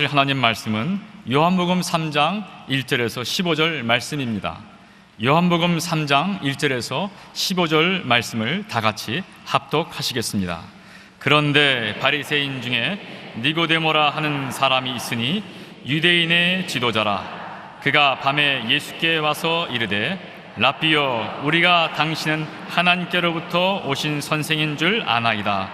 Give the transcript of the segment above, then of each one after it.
들으실 하나님 말씀은 요한복음 3장 1절에서 15절 말씀입니다. 요한복음 3장 1절에서 15절 말씀을 다 같이 합독하시겠습니다. 그런데 바리새인 중에 니고데모라 하는 사람이 있으니 유대인의 지도자라. 그가 밤에 예수께 와서 이르되 랍비여, 우리가 당신은 하나님께로부터 오신 선생인 줄 아나이다.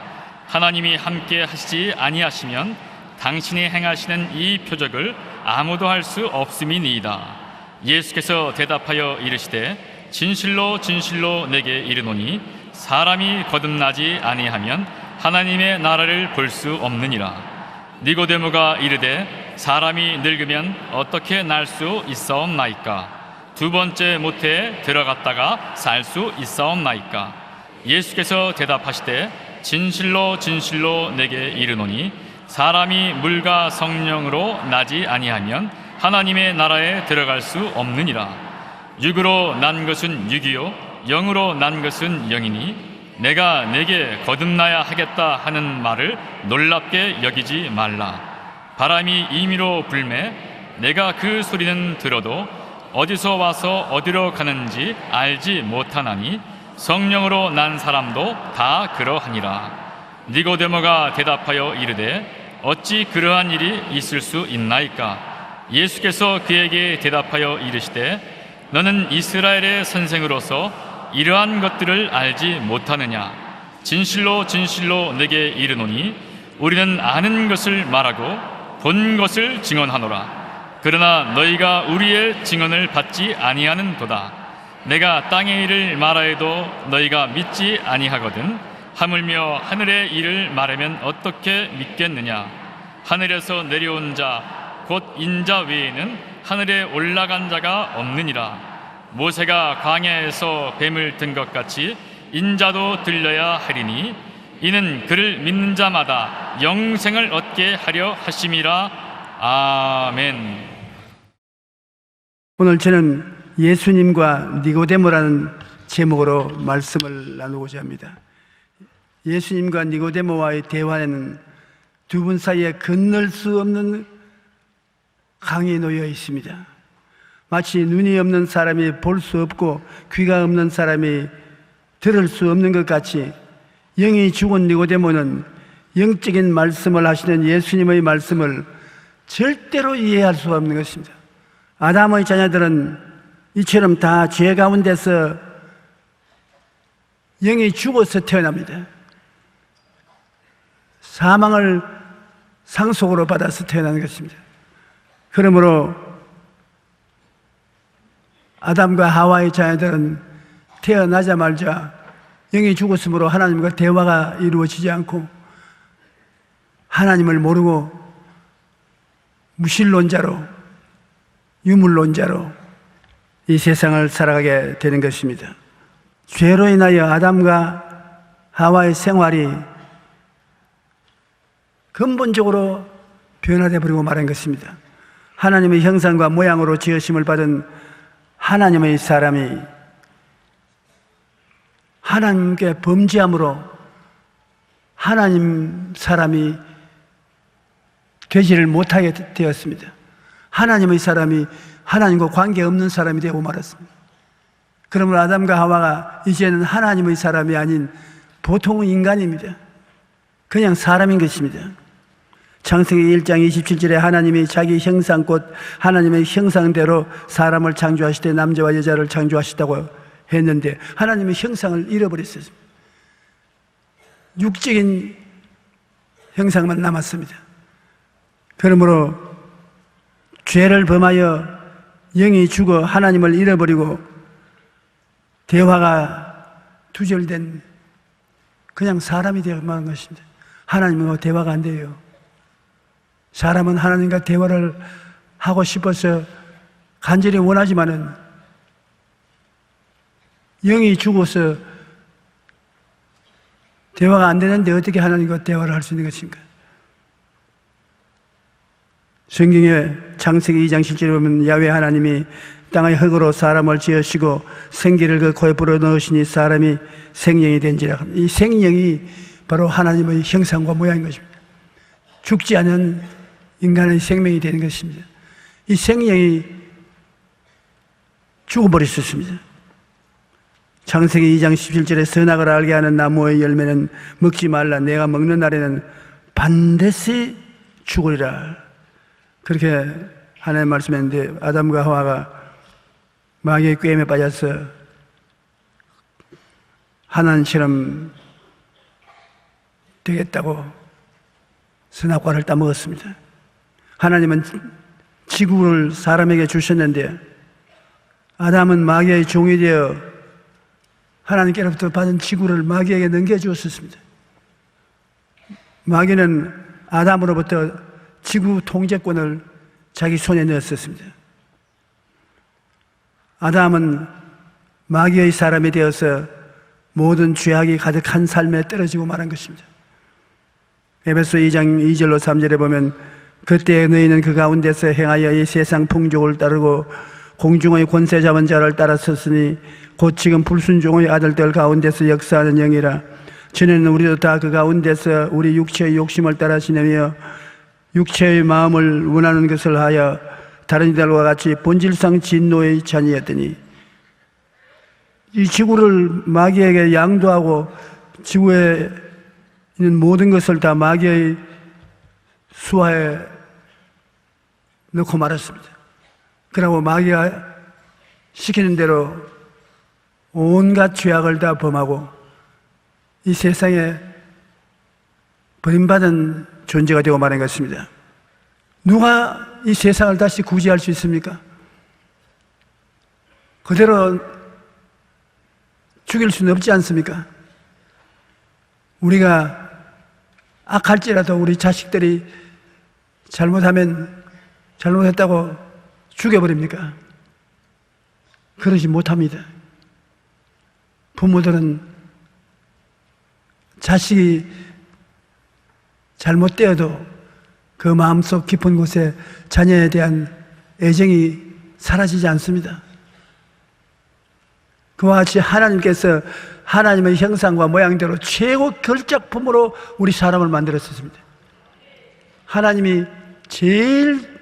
하나님이 함께 하시지 아니하시면 당신이 행하시는 이 표적을 아무도 할 수 없음이니이다. 예수께서 대답하여 이르시되 진실로 진실로 내게 이르노니 사람이 거듭나지 아니하면 하나님의 나라를 볼 수 없느니라. 니고데모가 이르되 사람이 늙으면 어떻게 날 수 있사옵나이까? 두 번째 모태에 들어갔다가 살 수 있사옵나이까? 예수께서 대답하시되 진실로 진실로 내게 이르노니 사람이 물과 성령으로 나지 아니하면 하나님의 나라에 들어갈 수 없느니라. 육으로 난 것은 육이요 영으로 난 것은 영이니 내가 내게 거듭나야 하겠다 하는 말을 놀랍게 여기지 말라. 바람이 임의로 불매 내가 그 소리는 들어도 어디서 와서 어디로 가는지 알지 못하나니 성령으로 난 사람도 다 그러하니라. 니고데모가 대답하여 이르되 어찌 그러한 일이 있을 수 있나이까? 예수께서 그에게 대답하여 이르시되 너는 이스라엘의 선생으로서 이러한 것들을 알지 못하느냐? 진실로 진실로 내게 이르노니 우리는 아는 것을 말하고 본 것을 증언하노라. 그러나 너희가 우리의 증언을 받지 아니하는도다. 내가 땅의 일을 말하여도 너희가 믿지 아니하거든. 하물며 하늘의 일을 말하면 어떻게 믿겠느냐? 하늘에서 내려온 자 곧 인자 외에는 하늘에 올라간 자가 없느니라. 모세가 광야에서 뱀을 든 것 같이 인자도 들려야 하리니 이는 그를 믿는 자마다 영생을 얻게 하려 하심이라. 아멘. 오늘 저는 예수님과 니고데모라는 제목으로 말씀을 나누고자 합니다. 예수님과 니고데모와의 대화에는 두 분 사이에 건널 수 없는 강이 놓여 있습니다. 마치 눈이 없는 사람이 볼 수 없고 귀가 없는 사람이 들을 수 없는 것 같이 영이 죽은 니고데모는 영적인 말씀을 하시는 예수님의 말씀을 절대로 이해할 수가 없는 것입니다. 아담의 자녀들은 이처럼 다 죄 가운데서 영이 죽어서 태어납니다. 사망을 상속으로 받아서 태어나는 것입니다. 그러므로 아담과 하와의 자녀들은 태어나자마자 영이 죽었으므로 하나님과 대화가 이루어지지 않고 하나님을 모르고 무신론자로 유물론자로 이 세상을 살아가게 되는 것입니다. 죄로 인하여 아담과 하와의 생활이 근본적으로 변화되어 버리고 말한 것입니다. 하나님의 형상과 모양으로 지으심을 받은 하나님의 사람이 하나님께 범죄함으로 하나님 사람이 되지를 못하게 되었습니다. 하나님의 사람이 하나님과 관계없는 사람이 되고 말았습니다. 그러므로 아담과 하와가 이제는 하나님의 사람이 아닌 보통 인간입니다. 그냥 사람인 것입니다. 창세기 1장 27절에 하나님이 자기 형상 곧 하나님의 형상대로 사람을 창조하시되 남자와 여자를 창조하시다고 했는데 하나님의 형상을 잃어버렸어요. 육적인 형상만 남았습니다. 그러므로 죄를 범하여 영이 죽어 하나님을 잃어버리고 대화가 두절된 그냥 사람이 되어만 것입니다. 하나님과 대화가 안 돼요. 사람은 하나님과 대화를 하고 싶어서 간절히 원하지만은 영이 죽어서 대화가 안 되는데 어떻게 하나님과 대화를 할 수 있는 것인가? 성경에 창세기 2장 7절에 보면 야훼 하나님이 땅의 흙으로 사람을 지으시고 생기를 그 코에 불어넣으시니 사람이 생명이 된지라. 이 생명이 바로 하나님의 형상과 모양인 것입니다. 죽지 않은 인간의 생명이 되는 것입니다. 이 생명이 죽어버렸었습니다. 창세기 2장 17절에 선악을 알게 하는 나무의 열매는 먹지 말라. 내가 먹는 날에는 반드시 죽으리라. 그렇게 하나님 말씀했는데 아담과 하와가 마귀의 꾀임에 빠져서 하나님처럼 되겠다고 선악과를 따먹었습니다. 하나님은 지구를 사람에게 주셨는데 아담은 마귀의 종이 되어 하나님께로부터 받은 지구를 마귀에게 넘겨주었습니다. 마귀는 아담으로부터 지구 통제권을 자기 손에 넣었습니다. 아담은 마귀의 사람이 되어서 모든 죄악이 가득한 삶에 떨어지고 말한 것입니다. 에베소 2장 2절로 3절에 보면 그때 너희는 그 가운데서 행하여 이 세상 풍족을 따르고 공중의 권세 잡은 자를 따랐었으니 곧 지금 불순종의 아들들 가운데서 역사하는 영이라. 전에는 우리도 다 그 가운데서 우리 육체의 욕심을 따라 지내며 육체의 마음을 원하는 것을 하여 다른 이들과 같이 본질상 진노의 자녀였더니 이 지구를 마귀에게 양도하고 지구에 있는 모든 것을 다 마귀의 수하에 넣고 말았습니다. 그러고 마귀가 시키는 대로 온갖 죄악을 다 범하고 이 세상에 버림받은 존재가 되고 말한 것입니다. 누가 이 세상을 다시 구제할 수 있습니까? 그대로 죽일 수는 없지 않습니까? 우리가 악할지라도 우리 자식들이 잘못했다고 죽여버립니까? 그러지 못합니다. 부모들은 자식이 잘못되어도 그 마음속 깊은 곳에 자녀에 대한 애정이 사라지지 않습니다. 그와 같이 하나님께서 하나님의 형상과 모양대로 최고 결작품으로 우리 사람을 만들었습니다. 하나님이 제일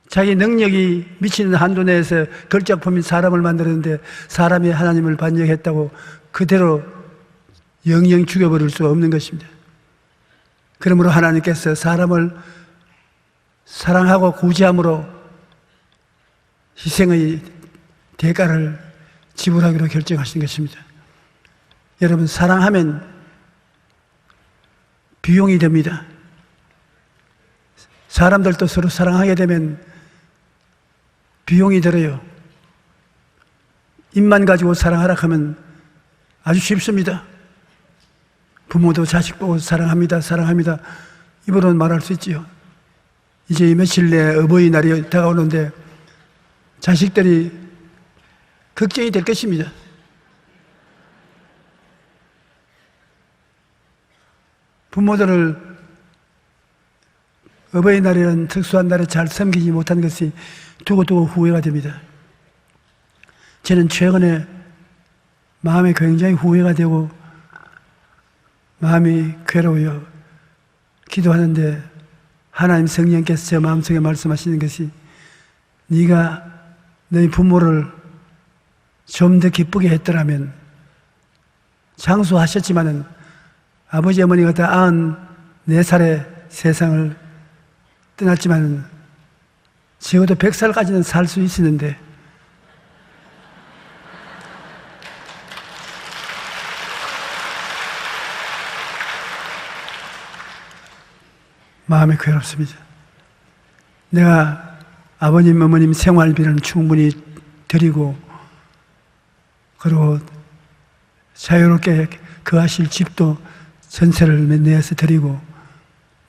자기 능력이 미치는 한도 내에서 결작품인 사람을 만들었는데 사람이 하나님을 반역했다고 그대로 영영 죽여버릴 수가 없는 것입니다. 그러므로 하나님께서 사람을 사랑하고 구제함으로 희생의 대가를 지불하기로 결정하신 것입니다. 여러분, 사랑하면 비용이 됩니다. 사람들도 서로 사랑하게 되면 비용이 들어요. 입만 가지고 사랑하라 하면 아주 쉽습니다. 부모도 자식 보고 사랑합니다, 사랑합니다. 입으로는 말할 수 있지요. 이제 며칠 내에 어버이날이 다가오는데 자식들이 걱정이 될 것입니다. 부모들을 어버이날이라는 특수한 날에 잘 섬기지 못한 것이 두고두고 후회가 됩니다. 저는 최근에 마음에 굉장히 후회가 되고 마음이 괴로워요. 기도하는데 하나님 성령께서 제 마음속에 말씀하시는 것이 네가 너희 부모를 좀 더 기쁘게 했더라면, 장수하셨지만은 아버지 어머니가 다 94살에 세상을 떠났지만 적어도 100살까지는 살 수 있었는데 마음이 괴롭습니다. 내가 아버님, 어머님 생활비는 충분히 드리고 그리고 자유롭게 거하실 집도 전세를 내서 드리고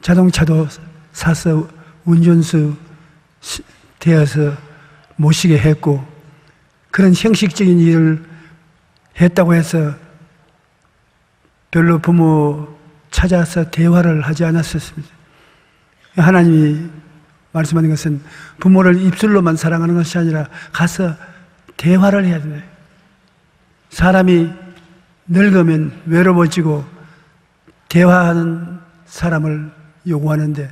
자동차도 사서 운전수 되어서 모시게 했고 그런 형식적인 일을 했다고 해서 별로 부모 찾아서 대화를 하지 않았었습니다. 하나님이 말씀하는 것은 부모를 입술로만 사랑하는 것이 아니라 가서 대화를 해야 돼요. 사람이 늙으면 외로워지고 대화하는 사람을 요구하는데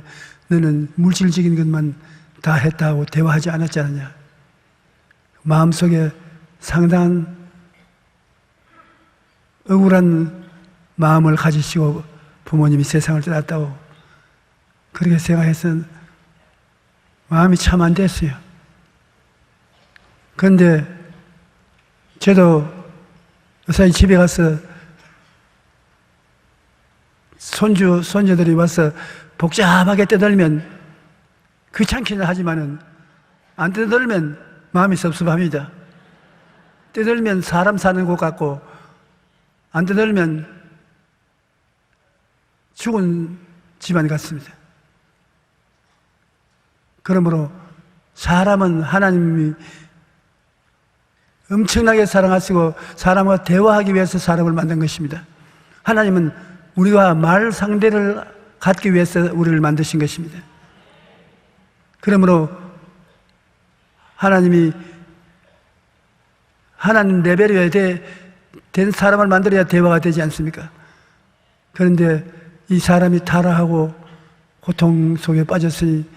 너는 물질적인 것만 다 했다고 대화하지 않았지 않느냐. 마음속에 상당한 억울한 마음을 가지시고 부모님이 세상을 떠났다고 그렇게 생각해서 마음이 참 안 됐어요. 그런데 저도 요새 집에 가서 손주들이 와서 복잡하게 떠들면 귀찮기는 하지만은 안 떠들면 마음이 섭섭합니다. 떠들면 사람 사는 곳 같고 안 떠들면 죽은 집안 같습니다. 그러므로 사람은 하나님이 엄청나게 사랑하시고 사람과 대화하기 위해서 사람을 만든 것입니다. 하나님은 우리가 말 상대를 갖기 위해서 우리를 만드신 것입니다. 그러므로 하나님 레벨에 된 사람을 만들어야 대화가 되지 않습니까? 그런데 이 사람이 타락하고 고통 속에 빠졌으니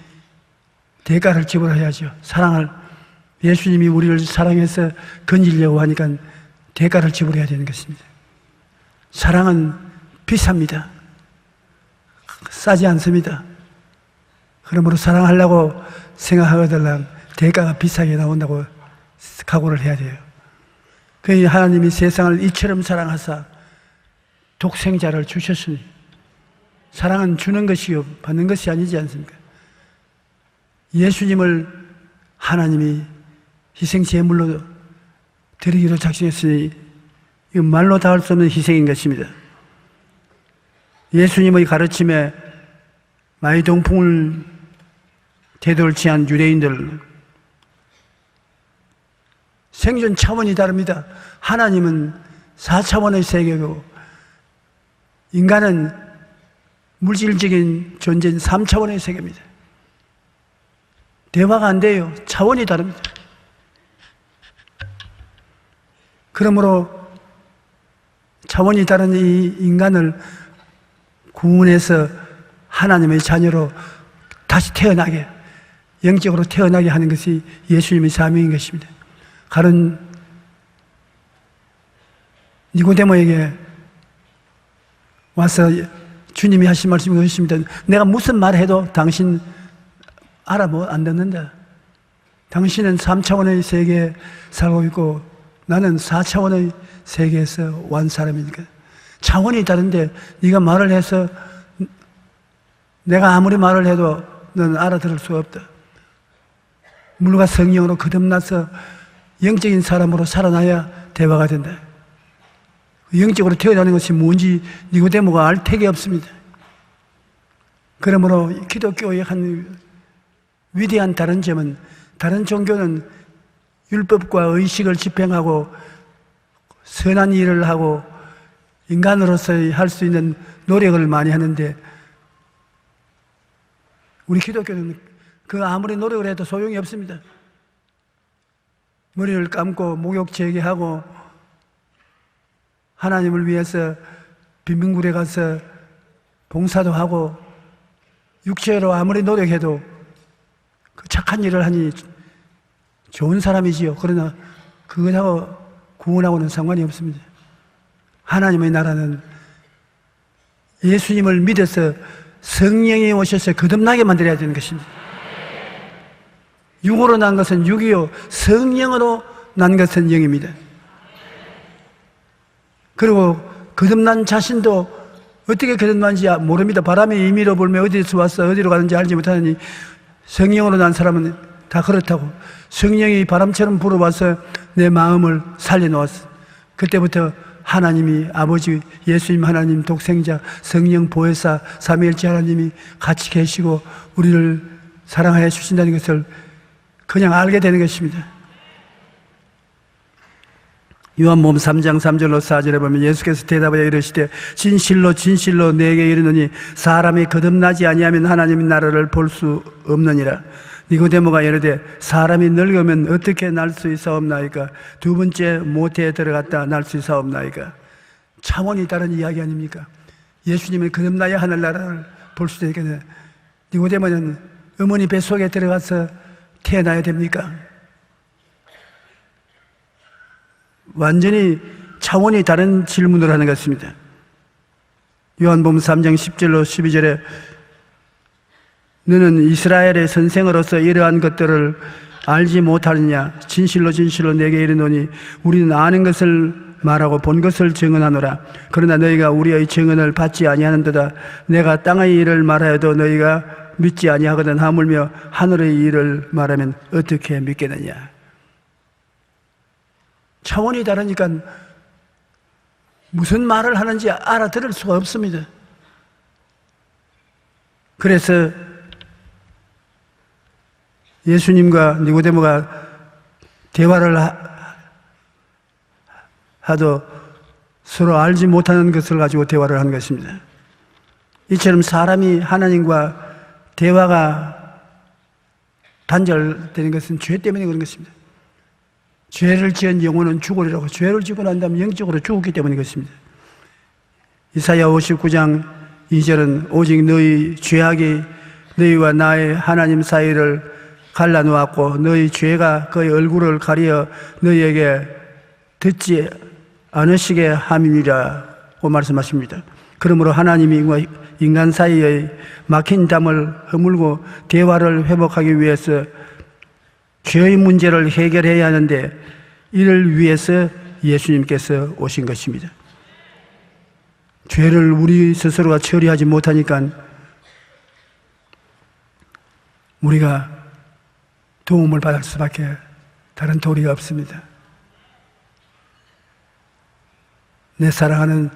대가를 지불해야죠. 사랑을, 예수님이 우리를 사랑해서 건지려고 하니까 대가를 지불해야 되는 것입니다. 사랑은 비쌉니다. 싸지 않습니다. 그러므로 사랑하려고 생각하거든 대가가 비싸게 나온다고 각오를 해야 돼요. 그러니 하나님이 세상을 이처럼 사랑하사 독생자를 주셨으니, 사랑은 주는 것이요 받는 것이 아니지 않습니까? 예수님을 하나님이 희생 제물로 드리기로 작정했으니 이건 말로 다 할 수 없는 희생인 것입니다. 예수님의 가르침에 많이 동풍을 태도를 취한 유대인들, 생존 차원이 다릅니다. 하나님은 4차원의 세계고 인간은 물질적인 존재인 3차원의 세계입니다. 대화가 안 돼요. 차원이 다릅니다. 그러므로 차원이 다른 이 인간을 구원해서 하나님의 자녀로 다시 태어나게, 영적으로 태어나게 하는 것이 예수님의 사명인 것입니다. 가론 니고데모에게 와서 주님이 하신 말씀이 그것입니다. 내가 무슨 말을 해도 당신 안 듣는다. 당신은 3차원의 세계에 살고 있고 나는 4차원의 세계에서 온 사람이니까 차원이 다른데 네가 말을 해서 내가 아무리 말을 해도 너는 알아들을 수 없다. 물과 성령으로 거듭나서 영적인 사람으로 살아나야 대화가 된다. 영적으로 태어나는 것이 뭔지 니고데모가 알 택이 없습니다. 그러므로 기독교의 한 위대한 다른 점은, 다른 종교는 율법과 의식을 집행하고 선한 일을 하고 인간으로서 할 수 있는 노력을 많이 하는데 우리 기독교는 그 아무리 노력을 해도 소용이 없습니다. 머리를 감고 목욕 재개하고 하나님을 위해서 빈민굴에 가서 봉사도 하고 육체로 아무리 노력해도 그 착한 일을 하니 좋은 사람이지요. 그러나 그것하고 구원하고는 상관이 없습니다. 하나님의 나라는 예수님을 믿어서 성령이 오셔서 거듭나게 만들어야 되는 것입니다. 육으로 난 것은 육이요 성령으로 난 것은 영입니다. 그리고 거듭난 자신도 어떻게 거듭난지 모릅니다. 바람이 임의로 불면 어디서 왔어 어디로 가는지 알지 못하느니 성령으로 난 사람은 다 그렇다고. 성령이 바람처럼 불어와서 내 마음을 살려놓았어. 그때부터 하나님이 아버지, 예수님 하나님, 독생자, 성령 보혜사, 삼위일체 하나님이 같이 계시고 우리를 사랑하여 주신다는 것을 그냥 알게 되는 것입니다. 요한복음 3장 3절로 4절에 보면 예수께서 대답하여 이르시되 진실로 진실로 내게 이르노니 사람이 거듭나지 아니하면 하나님의 나라를 볼 수 없느니라. 니고데모가 이르되 사람이 늙으면 어떻게 날 수 있사옵나이까? 두 번째 모태에 들어갔다 날 수 있사옵나이까? 차원이 다른 이야기 아닙니까? 예수님은 거듭나야 하늘나라를 볼 수 있겠네. 니고데모는 어머니 뱃속에 들어가서 태어나야 됩니까? 완전히 차원이 다른 질문을 하는 것 같습니다. 요한복음 3장 10절로 12절에 너는 이스라엘의 선생으로서 이러한 것들을 알지 못하느냐? 진실로 진실로 내게 이르노니 우리는 아는 것을 말하고 본 것을 증언하노라. 그러나 너희가 우리의 증언을 받지 아니하는도다. 내가 땅의 일을 말하여도 너희가 믿지 아니하거든. 하물며 하늘의 일을 말하면 어떻게 믿겠느냐? 차원이 다르니까 무슨 말을 하는지 알아들을 수가 없습니다. 그래서 예수님과 니고데모가 대화를 하도 서로 알지 못하는 것을 가지고 대화를 한 것입니다. 이처럼 사람이 하나님과 대화가 단절되는 것은 죄 때문에 그런 것입니다. 죄를 지은 영혼은 죽으리라고, 죄를 지고 난 다음에 영적으로 죽었기 때문인 것입니다. 이사야 59장 2절은 오직 너희 죄악이 너희와 나의 하나님 사이를 갈라놓았고 너희 죄가 그의 얼굴을 가리어 너희에게 듣지 않으시게 함이니라고 말씀하십니다. 그러므로 하나님과 인간 사이의 막힌 담을 허물고 대화를 회복하기 위해서 죄의 문제를 해결해야 하는데 이를 위해서 예수님께서 오신 것입니다. 죄를 우리 스스로가 처리하지 못하니까 우리가 도움을 받을 수밖에 다른 도리가 없습니다. 내 사랑하는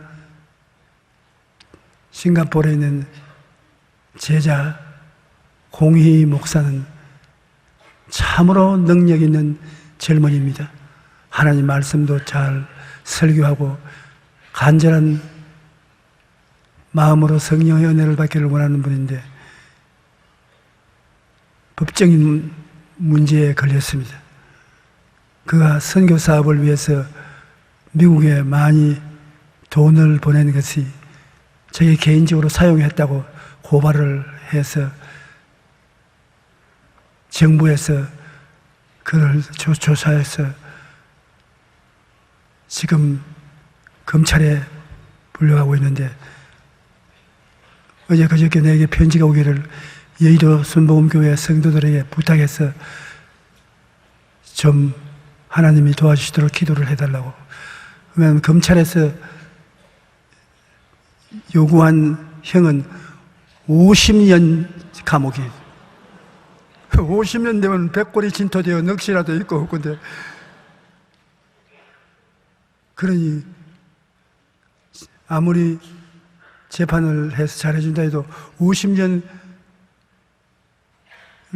싱가포르에 있는 제자 공희 목사는 참으로 능력 있는 젊은이입니다. 하나님 말씀도 잘 설교하고 간절한 마음으로 성령의 은혜를 받기를 원하는 분인데 법적인 문제에 걸렸습니다. 그가 선교 사업을 위해서 미국에 많이 돈을 보낸 것이 자기 개인적으로 사용했다고 고발을 해서 정부에서 그를 조사해서 지금 검찰에 불려가고 있는데 어제 그저께 내게 편지가 오기를 여의도 순복음교회 성도들에게 부탁해서 좀 하나님이 도와주시도록 기도를 해달라고. 그러면 검찰에서 요구한 형은 50년 감옥이에요. 50년 되면 백골이 진토되어 넋이라도 있고 없건데, 그러니 아무리 재판을 해서 잘해준다 해도 50년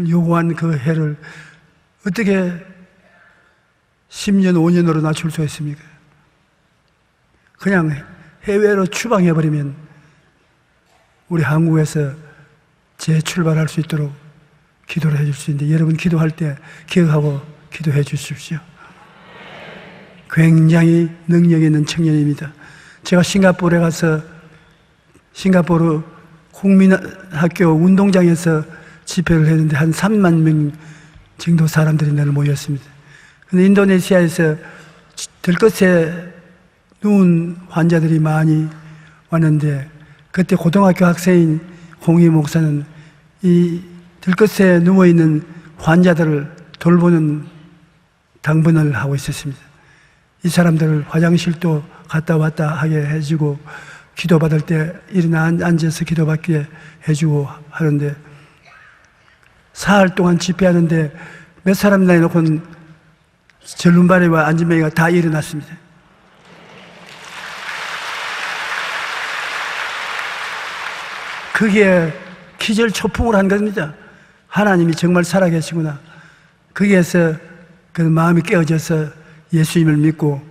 요구한 그 해를 어떻게 10년, 5년으로 낮출 수 있습니까? 그냥 해외로 추방해버리면 우리 한국에서 재출발할 수 있도록 기도를 해줄 수 있는데, 여러분 기도할 때 기억하고 기도해 주십시오. 굉장히 능력 있는 청년입니다. 제가 싱가포르에 가서 싱가포르 국민학교 운동장에서 집회를 했는데 한 3만 명 정도 사람들이 늘 모였습니다. 근데 인도네시아에서 들것에 누운 환자들이 많이 왔는데, 그때 고등학교 학생인 공희 목사는 이 들것에 누워있는 환자들을 돌보는 당번을 하고 있었습니다. 이 사람들을 화장실도 갔다 왔다 하게 해주고, 기도받을 때 일어나 앉아서 기도받게 해주고 하는데, 사흘 동안 집회하는데 몇 사람 나해놓고는 절름발이와 안진뱅이가 다 일어났습니다. 그게 기절초풍을 한 겁니다. 하나님이 정말 살아계시구나. 거기에서 그 마음이 깨어져서 예수님을 믿고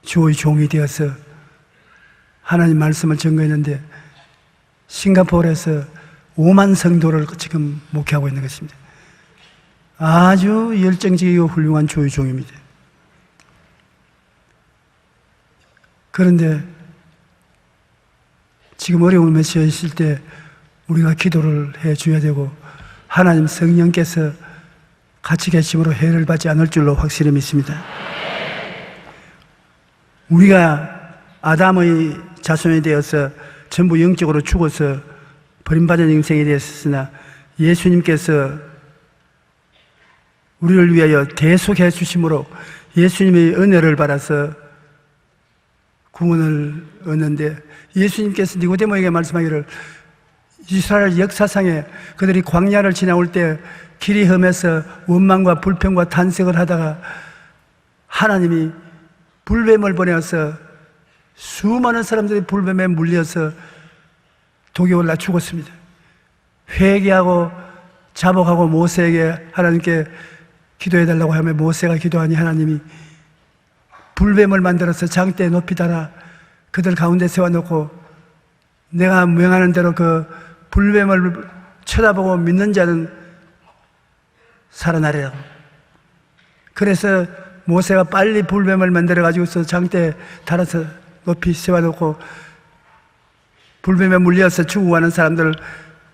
주의 종이 되어서 하나님 말씀을 전거했는데, 싱가포르에서 5만 성도를 지금 목회하고 있는 것입니다. 아주 열정적이고 훌륭한 주의 종입니다. 그런데 지금 어려움에 처해 있을 때 우리가 기도를 해줘야 되고 하나님 성령께서 같이 계심으로 해를 받지 않을 줄로 확실히 믿습니다. 우리가 아담의 자손이 되어서 전부 영적으로 죽어서 버림받은 인생이 되었으나 예수님께서 우리를 위하여 대속해 주심으로 예수님의 은혜를 받아서 구원을 얻는데, 예수님께서 니고데모에게 말씀하기를 이스라엘 역사상에 그들이 광야를 지나올 때 길이 험해서 원망과 불평과 탄식을 하다가 하나님이 불뱀을 보내어서 수많은 사람들이 불뱀에 물려서 독이 올라 죽었습니다. 회개하고 자복하고 모세에게 하나님께 기도해달라고 하면 모세가 기도하니 하나님이 불뱀을 만들어서 장대에 높이 달아 그들 가운데 세워놓고 내가 명하는 대로 그 불뱀을 쳐다보고 믿는 자는 살아나리라. 그래서 모세가 빨리 불뱀을 만들어가지고서 장대에 달아서 높이 세워놓고 불뱀에 물려서 죽어가는 사람들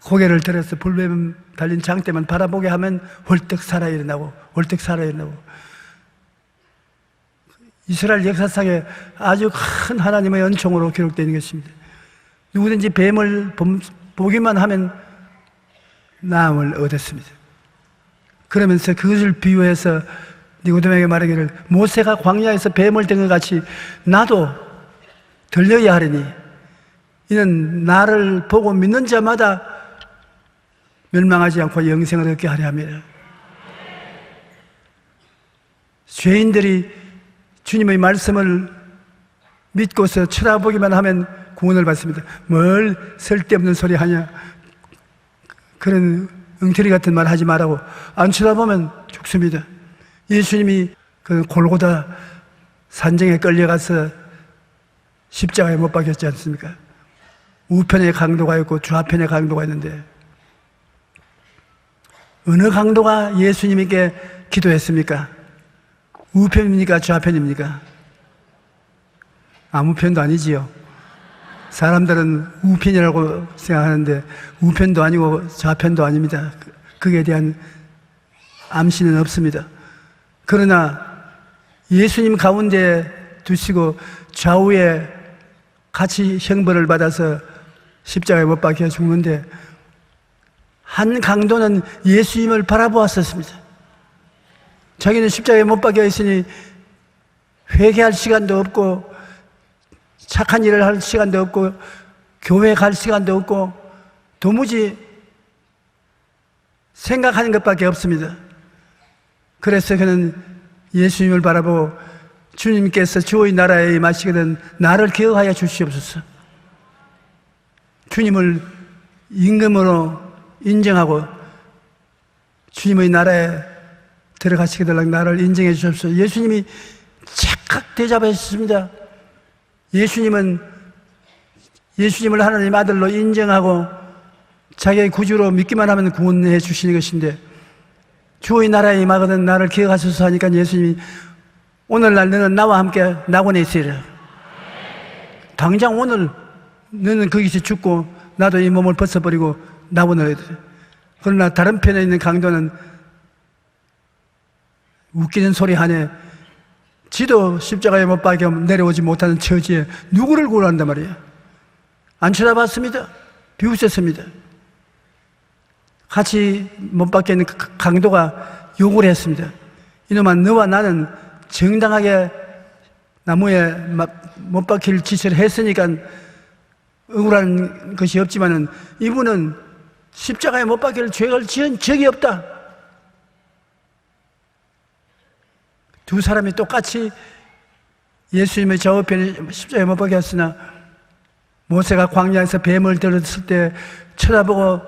고개를 들어서 불뱀 달린 장대만 바라보게 하면 홀떡 살아 일어나고 홀떡 살아 일어나고, 이스라엘 역사상에 아주 큰 하나님의 은총으로 기록되는 것입니다. 누구든지 뱀을 보기만 하면 나음을 얻었습니다. 그러면서 그것을 비유해서 니고데모에게 말하기를 모세가 광야에서 뱀을 든 것 같이 나도 들려야 하리니 이는 나를 보고 믿는 자마다 멸망하지 않고 영생을 얻게 하려 합니다. 죄인들이 주님의 말씀을 믿고서 쳐다보기만 하면 구원을 받습니다. 뭘 쓸데없는 소리 하냐, 그런 엉터리 같은 말 하지 말라고. 안 쳐다보면 죽습니다. 예수님이 그 골고다 산정에 끌려가서 십자가에 못 박혔지 않습니까? 우편에 강도가 있고 좌편에 강도가 있는데 어느 강도가 예수님에게 기도했습니까? 우편입니까? 좌편입니까? 아무 편도 아니지요. 사람들은 우편이라고 생각하는데 우편도 아니고 좌편도 아닙니다. 그에 대한 암시는 없습니다. 그러나 예수님 가운데 두시고 좌우에 같이 형벌을 받아서 십자가에 못 박혀 죽는데 한 강도는 예수님을 바라보았었습니다. 자기는 십자가에 못 박혀 있으니 회개할 시간도 없고 착한 일을 할 시간도 없고 교회 갈 시간도 없고 도무지 생각하는 것밖에 없습니다. 그래서 그는 예수님을 바라보고 주님께서 주의 나라에 임하시거든 나를 기억하여 주시옵소서. 주님을 임금으로 인정하고 주님의 나라에 들어가시게 달라고 나를 인정해 주십시오. 예수님이 착각 대접하셨습니다. 예수님을 하나님 아들로 인정하고 자기의 구주로 믿기만 하면 구원해 주시는 것인데 주의 나라에 임하거든 나를 기억하소서 하니까 예수님이 오늘날 너는 나와 함께 낙원에 있으리라. 당장 오늘 너는 거기서 죽고 나도 이 몸을 벗어버리고 낙원을 해야 돼. 그러나 다른 편에 있는 강도는 웃기는 소리 하네. 지도 십자가에 못 박혀 내려오지 못하는 처지에 누구를 구원한단 말이에요. 안 쳐다봤습니다. 비웃었습니다. 같이 못 박혀 있는 강도가 욕을 했습니다. 이놈아 너와 나는 정당하게 나무에 못 박힐 짓을 했으니까 억울한 것이 없지만은 이분은 십자가에 못 박힐 죄를 지은 적이 없다. 두 사람이 똑같이 예수님의 좌우편에 십자가에 못 박혔으나 모세가 광야에서 뱀을 들었을 때 쳐다보고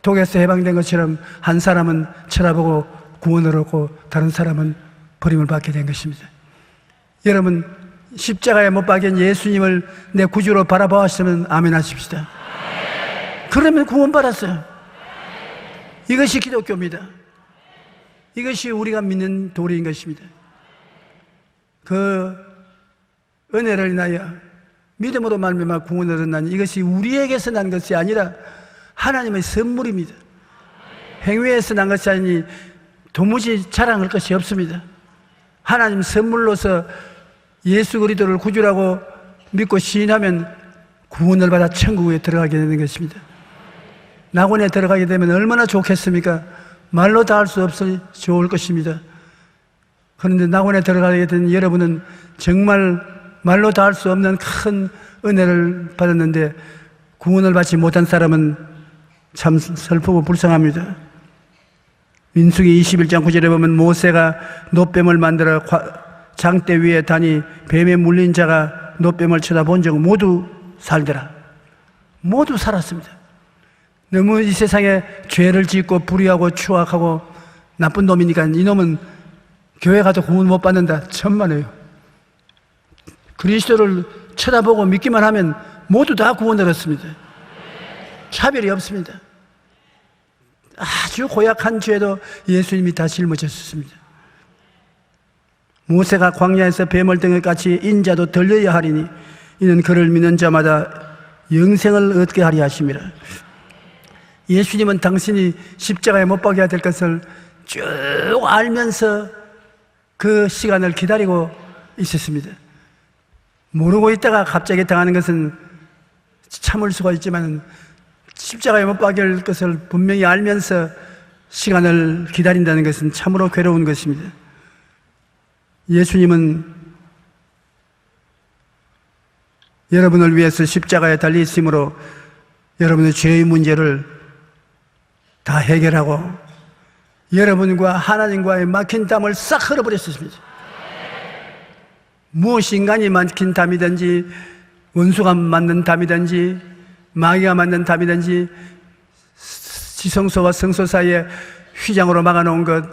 독에서 해방된 것처럼 한 사람은 쳐다보고 구원을 얻고 다른 사람은 버림을 받게 된 것입니다. 여러분 십자가에 못 박힌 예수님을 내 구주로 바라보았으면 아멘 하십시다. 그러면 구원받았어요. 이것이 기독교입니다. 이것이 우리가 믿는 도리인 것입니다. 그 은혜를 인하여 믿음으로 말미암아 구원을 얻었나니 이것이 우리에게서 난 것이 아니라 하나님의 선물입니다. 행위에서 난 것이 아니니 도무지 자랑할 것이 없습니다. 하나님 선물로서 예수 그리스도를 구주라고 믿고 시인하면 구원을 받아 천국에 들어가게 되는 것입니다. 낙원에 들어가게 되면 얼마나 좋겠습니까? 말로 다 할 수 없어 좋을 것입니다. 그런데 낙원에 들어가게 된 여러분은 정말 말로 다 할 수 없는 큰 은혜를 받았는데 구원을 받지 못한 사람은 참 슬프고 불쌍합니다. 민수기 21장 9절에 보면 모세가 놋뱀을 만들어 장대 위에 다니 뱀에 물린 자가 놋뱀을 쳐다본 적 모두 살더라. 모두 살았습니다. 너무 이 세상에 죄를 짓고 불의하고 추악하고 나쁜 놈이니까 이놈은 교회 가도 구원 못 받는다. 천만에요. 그리스도를 쳐다보고 믿기만 하면 모두 다 구원을 얻습니다. 차별이 없습니다. 아주 고약한 죄도 예수님이 다 짊어졌습니다. 모세가 광야에서 뱀을 등에 같이 인자도 들려야 하리니 이는 그를 믿는 자마다 영생을 얻게 하리 하심이라. 예수님은 당신이 십자가에 못 박혀야 될 것을 쭉 알면서 그 시간을 기다리고 있었습니다. 모르고 있다가 갑자기 당하는 것은 참을 수가 있지만 십자가에 못 박힐 것을 분명히 알면서 시간을 기다린다는 것은 참으로 괴로운 것입니다. 예수님은 여러분을 위해서 십자가에 달리심으로 여러분의 죄의 문제를 다 해결하고 여러분과 하나님과의 막힌 담을 싹 흘려버렸습니다. 무엇이 인간이 막힌 담이든지 원수가 만든 담이든지 마귀가 만든 담이든지 지성소와 성소 사이에 휘장으로 막아놓은 것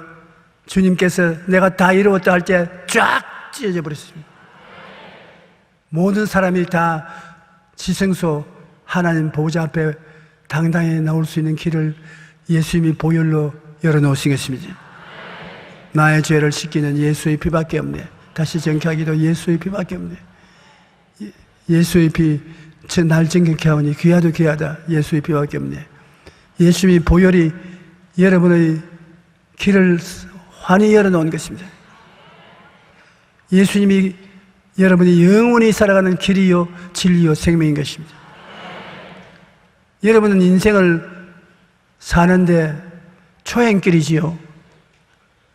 주님께서 내가 다 이루었다 할 때 쫙 찢어져 버렸습니다. 모든 사람이 다 지성소 하나님 보좌 앞에 당당히 나올 수 있는 길을 예수님이 보혈로 열어놓으신 것입니다. 나의 죄를 씻기는 예수의 피밖에 없네. 다시 정케하기도 예수의 피밖에 없네. 예수의 피, 날 정케 하오니 귀하도 귀하다. 예수의 피밖에 없네. 예수님이 보혈이 여러분의 길을 환히 열어놓은 것입니다. 예수님이 여러분이 영원히 살아가는 길이요 진리요 생명인 것입니다. 여러분은 인생을 사는데 초행길이지요.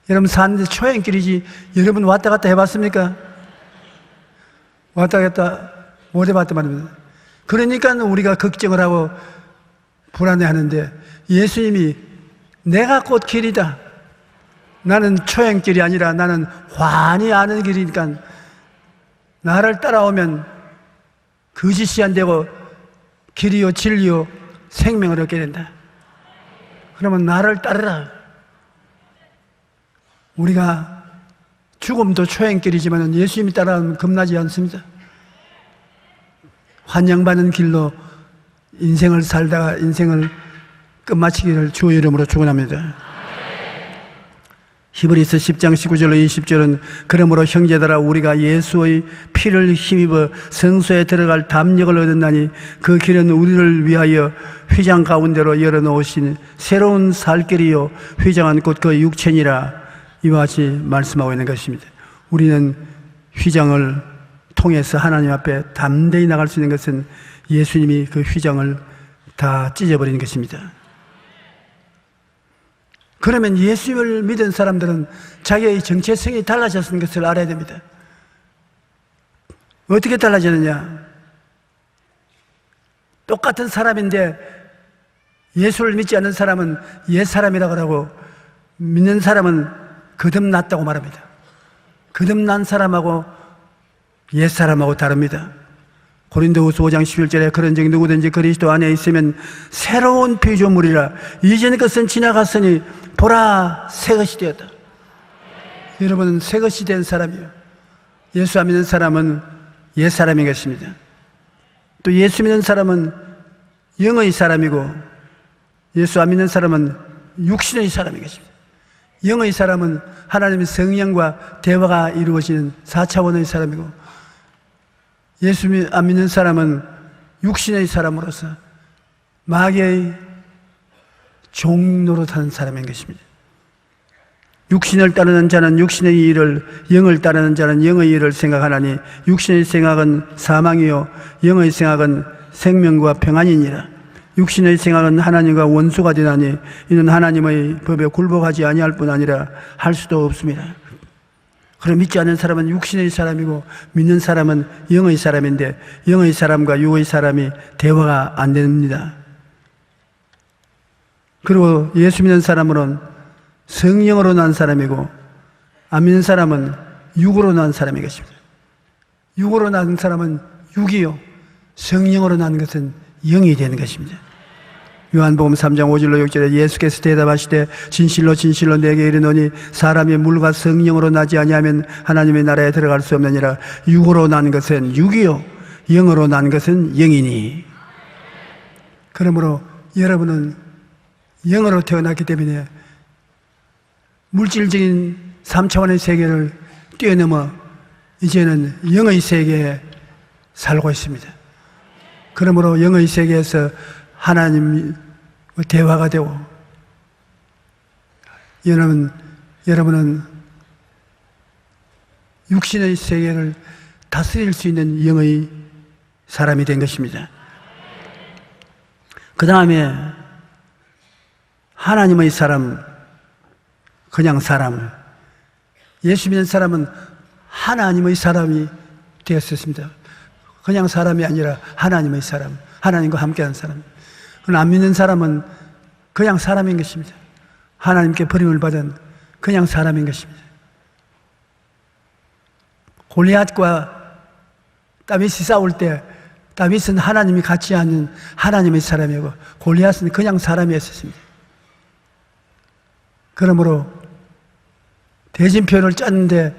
여러분 사는데 초행길이지 여러분 왔다 갔다 해봤습니까? 왔다 갔다 못 해봤단 말입니다. 그러니까 우리가 걱정을 하고 불안해하는데 예수님이 내가 곧 길이다. 나는 초행길이 아니라 나는 환히 아는 길이니까 나를 따라오면 거짓이 안 되고 길이요 진리요 생명을 얻게 된다. 그러면 나를 따르라. 우리가 죽음도 초행길이지만 예수님이 따라오면 겁나지 않습니다. 환영받는 길로 인생을 살다가 인생을 끝마치기를 주의 이름으로 축원합니다. 히브리서 10장 19절로 20절은 그러므로 형제들아 우리가 예수의 피를 힘입어 성소에 들어갈 담력을 얻었나니 그 길은 우리를 위하여 휘장 가운데로 열어놓으신 새로운 살길이요 휘장은 곧 그 육체니라. 이와 같이 말씀하고 있는 것입니다. 우리는 휘장을 통해서 하나님 앞에 담대히 나갈 수 있는 것은 예수님이 그 휘장을 다 찢어버리는 것입니다. 그러면 예수님을 믿은 사람들은 자기의 정체성이 달라졌는 것을 알아야 됩니다. 어떻게 달라졌느냐? 똑같은 사람인데 예수를 믿지 않는 사람은 옛사람이라고 하고 믿는 사람은 거듭났다고 말합니다. 거듭난 사람하고 옛사람하고 다릅니다. 고린도후서 5장 11절에 그런즉 누구든지 그리스도 안에 있으면 새로운 피조물이라 이전 것은 지나갔으니 보라 새 것이 되었다. 여러분은 새 것이 된 사람이에요. 예수 안 믿는 사람은 옛사람인 것입니다. 또 예수 믿는 사람은 영의 사람이고 예수 안 믿는 사람은 육신의 사람인 것입니다. 영의 사람은 하나님의 성령과 대화가 이루어지는 4차원의 사람이고 예수 안 믿는 사람은 육신의 사람으로서 마귀의 종노릇하는 사람인 것입니다. 육신을 따르는 자는 육신의 일을, 영을 따르는 자는 영의 일을 생각하나니 육신의 생각은 사망이요 영의 생각은 생명과 평안이니라. 육신의 생각은 하나님과 원수가 되나니 이는 하나님의 법에 굴복하지 아니할 뿐 아니라 할 수도 없습니다. 그럼 믿지 않는 사람은 육신의 사람이고 믿는 사람은 영의 사람인데 영의 사람과 육의 사람이 대화가 안 됩니다. 그리고 예수 믿는 사람은 성령으로 난 사람이고 안 믿는 사람은 육으로 난 사람인 것입니다. 육으로 난 사람은 육이요 성령으로 난 것은 영이 되는 것입니다. 요한복음 3장 5절로 6절에 예수께서 대답하시되 진실로 진실로 내게 이르노니 사람이 물과 성령으로 나지 아니하면 하나님의 나라에 들어갈 수 없느니라. 육으로 난 것은 육이요 영으로 난 것은 영이니. 그러므로 여러분은 영으로 태어났기 때문에 물질적인 3차원의 세계를 뛰어넘어 이제는 영의 세계에 살고 있습니다. 그러므로 영의 세계에서 하나님과 대화가 되고 여러분은 육신의 세계를 다스릴 수 있는 영의 사람이 된 것입니다. 그 다음에 하나님의 사람, 그냥 사람, 예수 믿는 사람은 하나님의 사람이 되었습니다. 그냥 사람이 아니라 하나님의 사람, 하나님과 함께하는 사람. 안 믿는 사람은 그냥 사람인 것입니다. 하나님께 버림을 받은 그냥 사람인 것입니다. 골리앗과 다윗이 싸울 때 다윗은 하나님이 같지 않는 하나님의 사람이고 골리앗은 그냥 사람이었습니다. 그러므로 대진표를 짰는데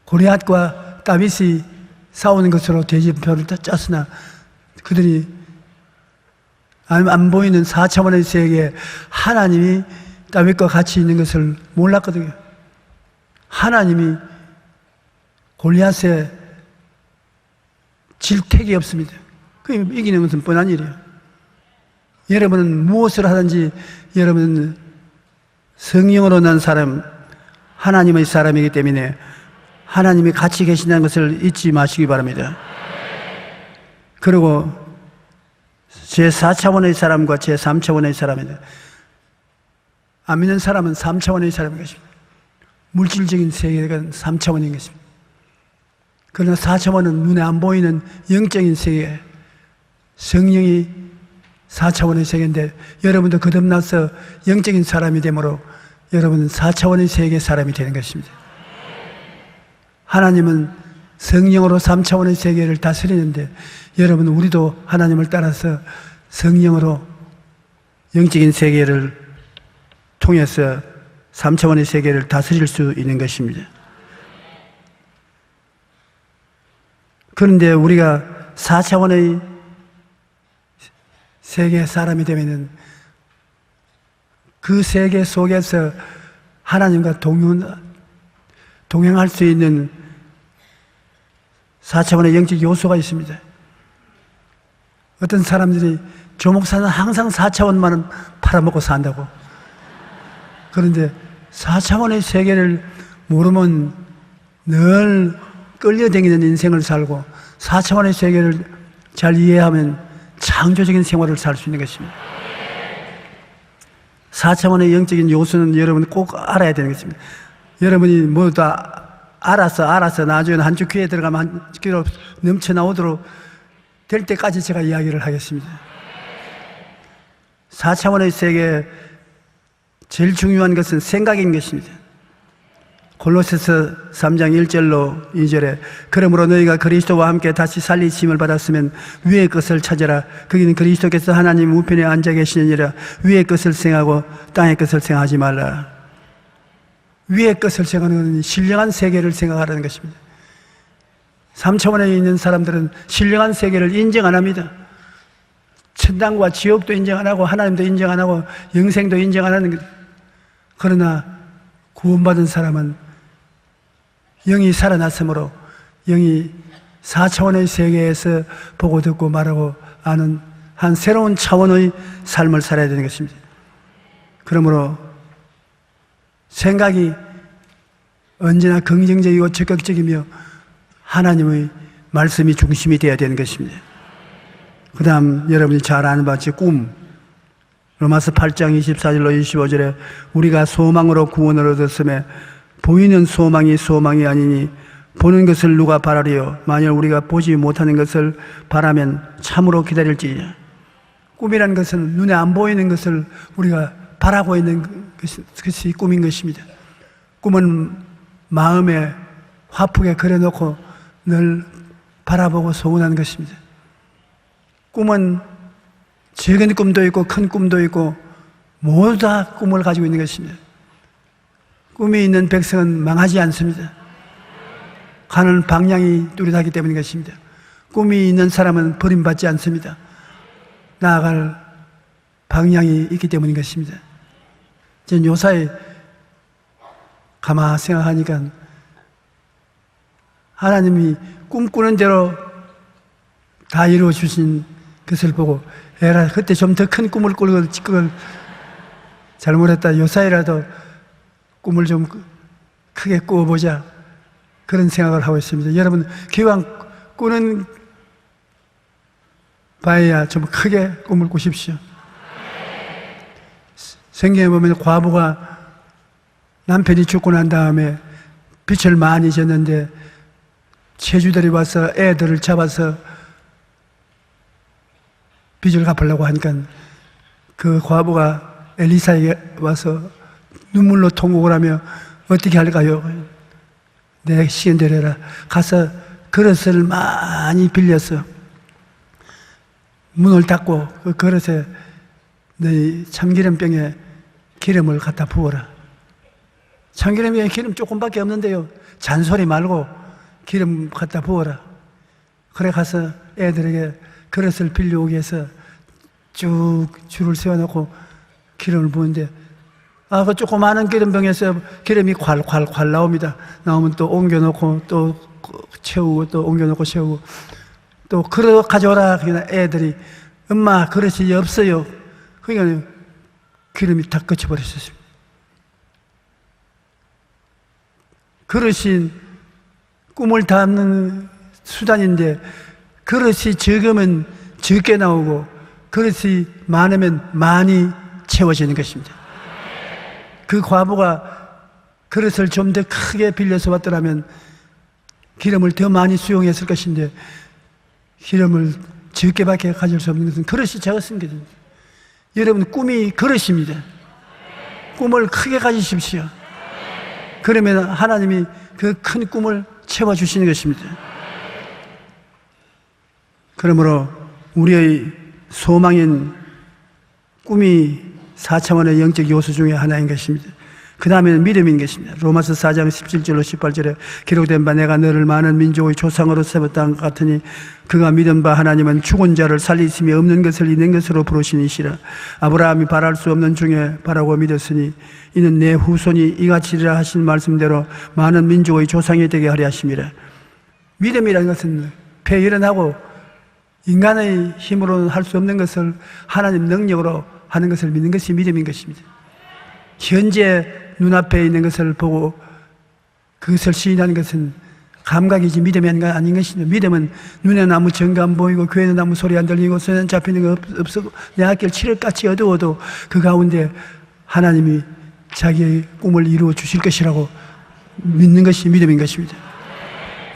골리앗과 다윗이 싸우는 것으로 대진표를 짰으나 그들이 안 보이는 4차원의 세계에 하나님이 다윗과 같이 있는 것을 몰랐거든요. 하나님이 골리앗에 질택이 없습니다. 그 이기는 것은 뻔한 일이에요. 여러분은 무엇을 하든지 여러분은 성령으로 난 사람, 하나님의 사람이기 때문에 하나님이 같이 계신다는 것을 잊지 마시기 바랍니다. 그리고 제4차원의 사람과 제3차원의 사람입니다. 안 믿는 사람은 3차원의 사람인 것입니다. 물질적인 세계가 3차원인 것입니다. 그러나 4차원은 눈에 안 보이는 영적인 세계, 성령이 4차원의 세계인데 여러분도 거듭나서 영적인 사람이 되므로 여러분은 4차원의 세계의 사람이 되는 것입니다. 하나님은 성령으로 3차원의 세계를 다스리는데 여러분 우리도 하나님을 따라서 성령으로 영적인 세계를 통해서 3차원의 세계를 다스릴 수 있는 것입니다. 그런데 우리가 4차원의 세계의 사람이 되면은 그 세계 속에서 하나님과 동행할 수 있는 4차원의 영적 요소가 있습니다. 어떤 사람들이 조목사는 항상 4차원만은 팔아먹고 산다고. 그런데 4차원의 세계를 모르면 늘 끌려다니는 인생을 살고 4차원의 세계를 잘 이해하면 창조적인 생활을 살 수 있는 것입니다. 4차원의 영적인 요소는 여러분 꼭 알아야 되는 것입니다. 여러분이 모두 다 알아서 나중에 한쪽 귀에 들어가면 한쪽 귀로 넘쳐나오도록 될 때까지 제가 이야기를 하겠습니다. 4차원의 세계에 제일 중요한 것은 생각인 것입니다. 골로새서 3장 1절로 2절에 그러므로 너희가 그리스도와 함께 다시 살리심을 받았으면 위의 것을 찾아라. 거기는 그리스도께서 하나님 우편에 앉아 계시느니라. 위의 것을 생각하고 땅의 것을 생각하지 말라. 위의 것을 생각하는 것은 신령한 세계를 생각하라는 것입니다. 3차원에 있는 사람들은 신령한 세계를 인정 안 합니다. 천당과 지옥도 인정 안 하고 하나님도 인정 안 하고 영생도 인정 안 하는 것. 그러나 구원받은 사람은 영이 살아났으므로 영이 4차원의 세계에서 보고 듣고 말하고 아는 한 새로운 차원의 삶을 살아야 되는 것입니다. 그러므로 생각이 언제나 긍정적이고 적극적이며 하나님의 말씀이 중심이 되어야 되는 것입니다. 그 다음 여러분이 잘 아는 바같이 꿈, 로마서 8장 24절로 25절에 우리가 소망으로 구원을 얻었음에 보이는 소망이 소망이 아니니 보는 것을 누가 바라리요? 만일 우리가 보지 못하는 것을 바라면 참으로 기다릴지니라. 꿈이라는 것은 눈에 안 보이는 것을 우리가 바라고 있는 것이 꿈인 것입니다. 꿈은 마음에 화풍에 그려놓고 늘 바라보고 소원하는 것입니다. 꿈은 작은 꿈도 있고 큰 꿈도 있고 모두 다 꿈을 가지고 있는 것입니다. 꿈이 있는 백성은 망하지 않습니다. 가는 방향이 뚜렷하기 때문인 것입니다. 꿈이 있는 사람은 버림받지 않습니다. 나아갈 방향이 있기 때문인 것입니다. 저는 요사이 가만히 생각하니까 하나님이 꿈꾸는 대로 다 이루어 주신 것을 보고 에라 그때 좀 더 큰 꿈을 꾸는 걸 잘못했다. 요사이라도 꿈을 좀 크게 꾸어보자. 그런 생각을 하고 있습니다. 여러분 기왕 꾸는 바에야 좀 크게 꿈을 꾸십시오. 성경에 보면 과부가 남편이 죽고 난 다음에 빚을 많이 졌는데 채주들이 와서 애들을 잡아서 빚을 갚으려고 하니까 그 과부가 엘리사에게 와서 눈물로 통곡을 하며 어떻게 할까요? 내 시간대로 해라. 가서 그릇을 많이 빌려서 문을 닫고 그 그릇에 너희 참기름병에 기름을 갖다 부어라. 참기름병에 기름 조금밖에 없는데요. 잔소리 말고 기름 갖다 부어라. 그래 가서 애들에게 그릇을 빌려오기 위해서 쭉 줄을 세워놓고 기름을 부은데 그 조그마한 기름병에서 기름이 콸콸콸 나옵니다. 나오면 또 옮겨놓고 또 채우고 또 옮겨놓고 채우고 또 그릇 가져오라. 그냥 애들이 엄마 그릇이 없어요. 그러니까 기름이 다 끝쳐버렸었습니다. 그릇이 꿈을 담는 수단인데 그릇이 적으면 적게 나오고 그릇이 많으면 많이 채워지는 것입니다. 그 과부가 그릇을 좀 더 크게 빌려서 왔더라면 기름을 더 많이 수용했을 것인데 기름을 적게밖에 가질 수 없는 것은 그릇이 작았습니다. 여러분 꿈이 그릇입니다. 꿈을 크게 가지십시오. 그러면 하나님이 그 큰 꿈을 채워주시는 것입니다. 그러므로 우리의 소망인 꿈이 4차원의 영적 요소 중에 하나인 것입니다. 그 다음에는 믿음인 것입니다. 로마서 4장 17절로 18절에 기록된 바 내가 너를 많은 민족의 조상으로 세웠다 한 것 같으니 그가 믿은 바 하나님은 죽은 자를 살리심이 없는 것을 있는 것으로 부르시니시라. 아브라함이 바랄 수 없는 중에 바라고 믿었으니 이는 내 후손이 이같이리라 하신 말씀대로 많은 민족의 조상이 되게 하려 하심이라. 믿음이라는 것은 폐일어나고 인간의 힘으로는 할 수 없는 것을 하나님 능력으로 하는 것을 믿는 것이 믿음인 것입니다. 현재 눈앞에 있는 것을 보고 그것을 시인하는 것은 감각이지 믿음이 아닌 것입니다. 믿음은 눈에는 아무 증거 안 보이고 귀에는 아무 소리 안 들리고 손에는 잡히는 거 없고 내 앞길 칠흑같이 어두워도 그 가운데 하나님이 자기의 꿈을 이루어 주실 것이라고 믿는 것이 믿음인 것입니다.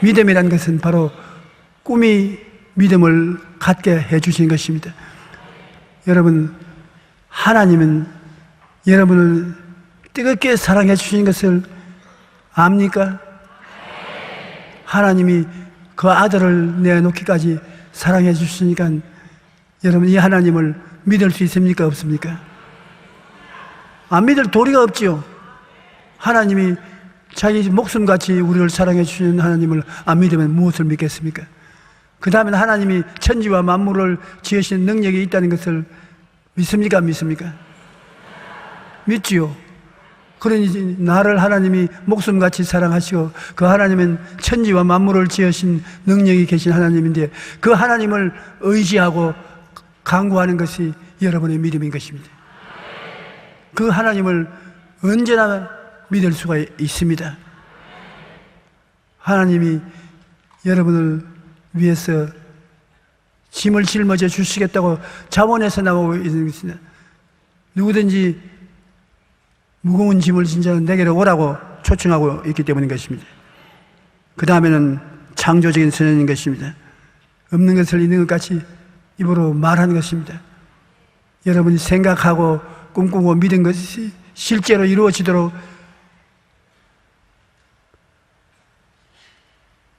믿음이라는 것은 바로 꿈이 믿음을 갖게 해주신 것입니다. 여러분 하나님은 여러분을 뜨겁게 사랑해 주신 것을 압니까? 하나님이 그 아들을 내놓기까지 사랑해 주시니까 여러분 이 하나님을 믿을 수 있습니까? 없습니까? 안 믿을 도리가 없지요. 하나님이 자기 목숨같이 우리를 사랑해 주시는 하나님을 안 믿으면 무엇을 믿겠습니까? 그 다음에 하나님이 천지와 만물을 지으신 능력이 있다는 것을 믿습니까? 안 믿습니까? 믿지요. 그러니 나를 하나님이 목숨같이 사랑하시고 그 하나님은 천지와 만물을 지으신 능력이 계신 하나님인데 그 하나님을 의지하고 강구하는 것이 여러분의 믿음인 것입니다. 그 하나님을 언제나 믿을 수가 있습니다. 하나님이 여러분을 위해서 짐을 짊어져 주시겠다고 자원에서 나오고 있는 것입니다. 누구든지 무거운 짐을 진 자는 내게로 오라고 초청하고 있기 때문인 것입니다. 그 다음에는 창조적인 선언인 것입니다. 없는 것을 있는 것 같이 입으로 말하는 것입니다. 여러분이 생각하고 꿈꾸고 믿은 것이 실제로 이루어지도록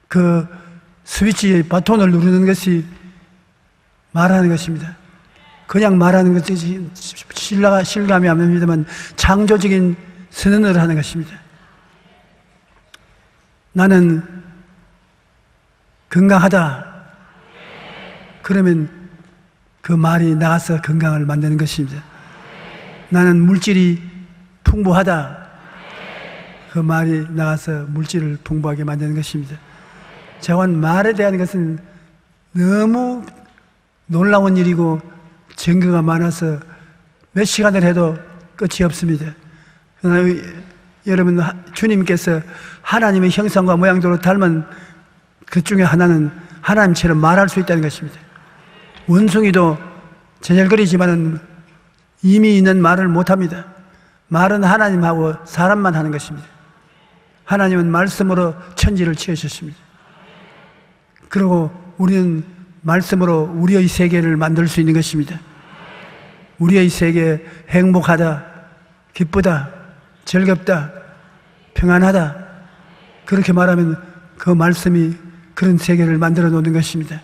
그 스위치의 바톤을 누르는 것이 말하는 것입니다. 그냥 말하는 것이 실감이 안 납니다만 창조적인 선언을 하는 것입니다. 나는 건강하다. 그러면 그 말이 나가서 건강을 만드는 것입니다. 나는 물질이 풍부하다. 그 말이 나가서 물질을 풍부하게 만드는 것입니다. 자관 말에 대한 것은 너무 놀라운 일이고 증거가 많아서 몇 시간을 해도 끝이 없습니다. 그러나 여러분, 주님께서 하나님의 형상과 모양대로 닮은 그 중에 하나는 하나님처럼 말할 수 있다는 것입니다. 원숭이도 제잘거리지만은 이미 있는 말을 못합니다. 말은 하나님하고 사람만 하는 것입니다. 하나님은 말씀으로 천지를 지으셨습니다. 그리고 우리는 말씀으로 우리의 세계를 만들 수 있는 것입니다. 우리의 세계 행복하다, 기쁘다, 즐겁다, 평안하다 그렇게 말하면 그 말씀이 그런 세계를 만들어 놓는 것입니다.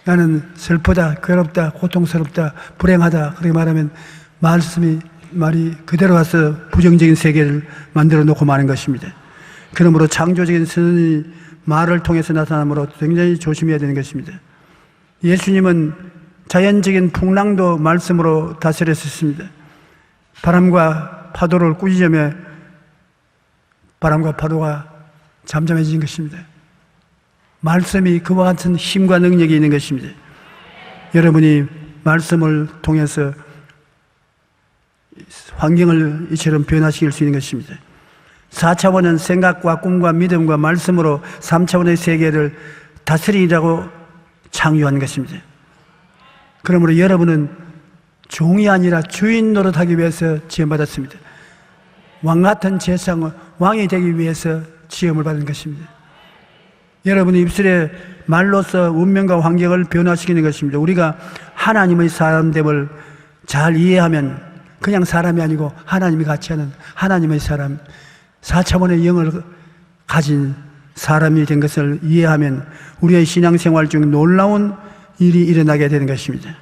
나는 슬프다, 괴롭다, 고통스럽다, 불행하다 그렇게 말하면 말이 그대로 와서 부정적인 세계를 만들어 놓고 마는 것입니다. 그러므로 창조적인 선언이 말을 통해서 나타나므로 굉장히 조심해야 되는 것입니다. 예수님은 자연적인 풍랑도 말씀으로 다스렸습니다. 바람과 파도를 꾸짖으며 바람과 파도가 잠잠해진 것입니다. 말씀이 그와 같은 힘과 능력이 있는 것입니다. 여러분이 말씀을 통해서 환경을 이처럼 변화시킬 수 있는 것입니다. 4차원은 생각과 꿈과 믿음과 말씀으로 3차원의 세계를 다스리라고 창조한 것입니다. 그러므로 여러분은 종이 아니라 주인 노릇하기 위해서 지음받았습니다. 왕 같은 세상 왕이 되기 위해서 지음을 받은 것입니다. 여러분의 입술의 말로서 운명과 환경을 변화시키는 것입니다. 우리가 하나님의 사람됨을 잘 이해하면 그냥 사람이 아니고 하나님이 같이 하는 하나님의 사람, 4차원의 영을 가진 사람이 된 것을 이해하면 우리의 신앙생활 중 놀라운 일이 일어나게 되는 것입니다.